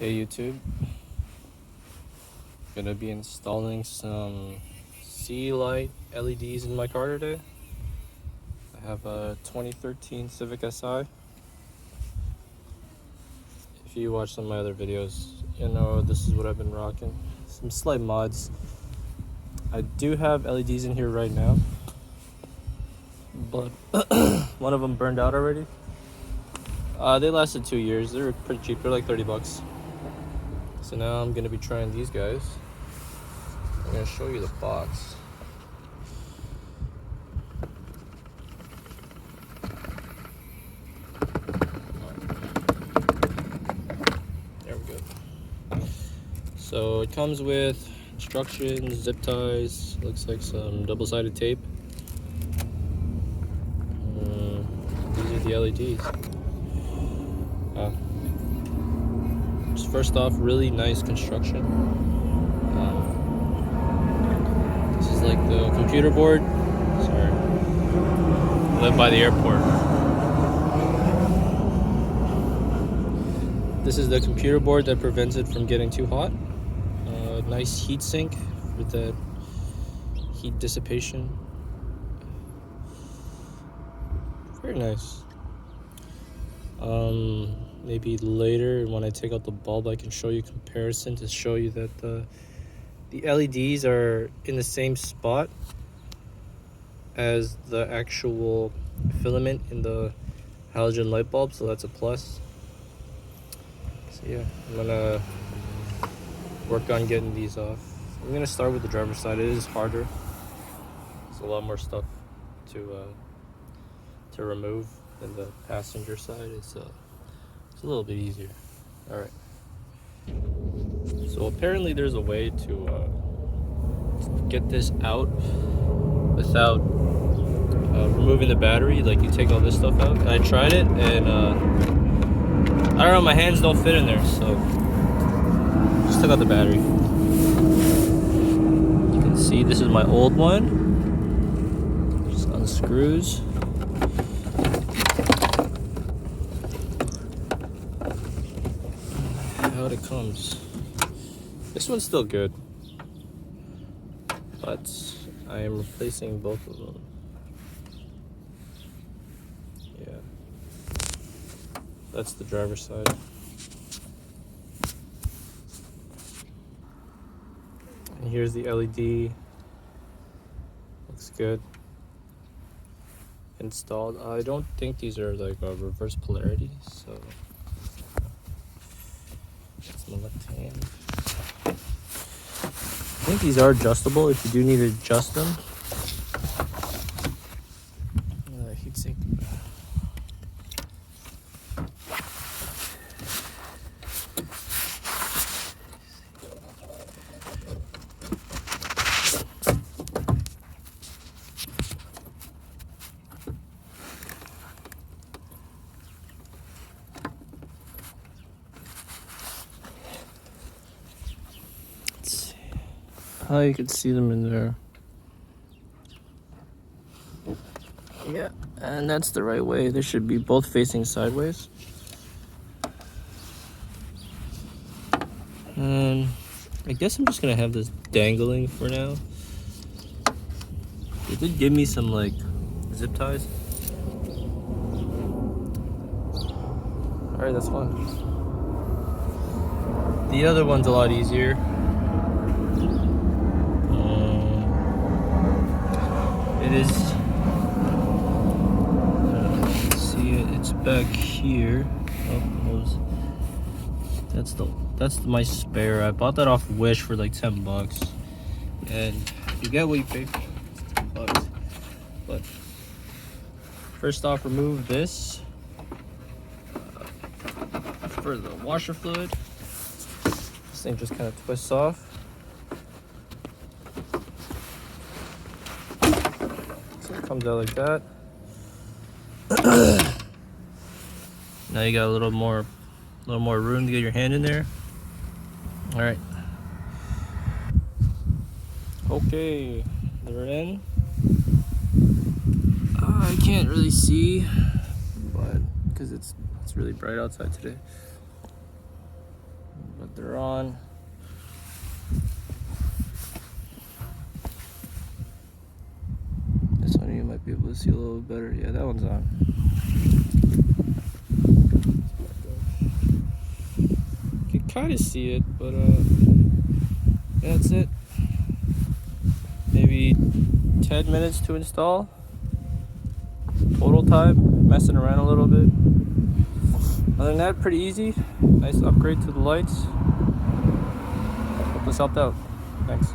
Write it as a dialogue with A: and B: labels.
A: Hey YouTube, gonna be installing some Sealight LEDs in my car today. I have a 2013 Civic Si. If you watch some of my other videos, you know this is what I've been rocking. Some slight mods. I do have LEDs in here right now, but one of them burned out already. They lasted 2 years. They were pretty cheap. They're like 30 bucks. So now I'm gonna be trying these guys. I'm gonna show you the box. There we go. So it comes with instructions, zip ties, looks like some double-sided tape. These are the LEDs. Just first off, really nice construction. This is like the computer board. Sorry, I live by the airport. This is the computer board that prevents it from getting too hot. Nice heat sink for the heat dissipation. Very nice. Maybe later when I take out the bulb I can show you comparison to show you that the LEDs are in the same spot as the actual filament in the halogen light bulb, so that's a plus. So yeah, I'm gonna work on getting these off. I'm gonna start with the driver's side. It is harder. There's a lot more stuff to remove than the passenger side. It's a little bit easier. All right. So apparently there's a way to get this out without removing the battery. Like you take all this stuff out. I tried it and I don't know, my hands don't fit in there, so just took out the battery. You can see this is my old one. Just unscrews. Out it comes. This one's still good, but I am replacing both of them. Yeah, that's the driver's side. And here's the LED. Looks good. Installed. I don't think these are like a reverse polarity, so that's my left hand. I think these are adjustable if you do need to adjust them. Heatsink. You can see them in there. Yeah, and that's the right way. They should be both facing sideways. And I guess I'm just gonna have this dangling for now. They did give me some like zip ties. Alright, that's fine. The other one's a lot easier. It is, see it, it's back here. That's my spare. I bought that off Wish for like 10 bucks. And you get what you pay for. It's 10 bucks. But first off, remove this for the washer fluid. This thing just kind of twists off. Comes out like that. Now you got a little more room to get your hand in there. All right. Okay, they're in. I can't really see, but because it's really bright outside today. They're on. This one you might be able to see a little bit better. Yeah, that one's on. You can kind of see it, but that's it. Maybe 10 minutes to install. Total time, messing around a little bit. Other than that, pretty easy. Nice upgrade to the lights. Hope this helped out. Thanks.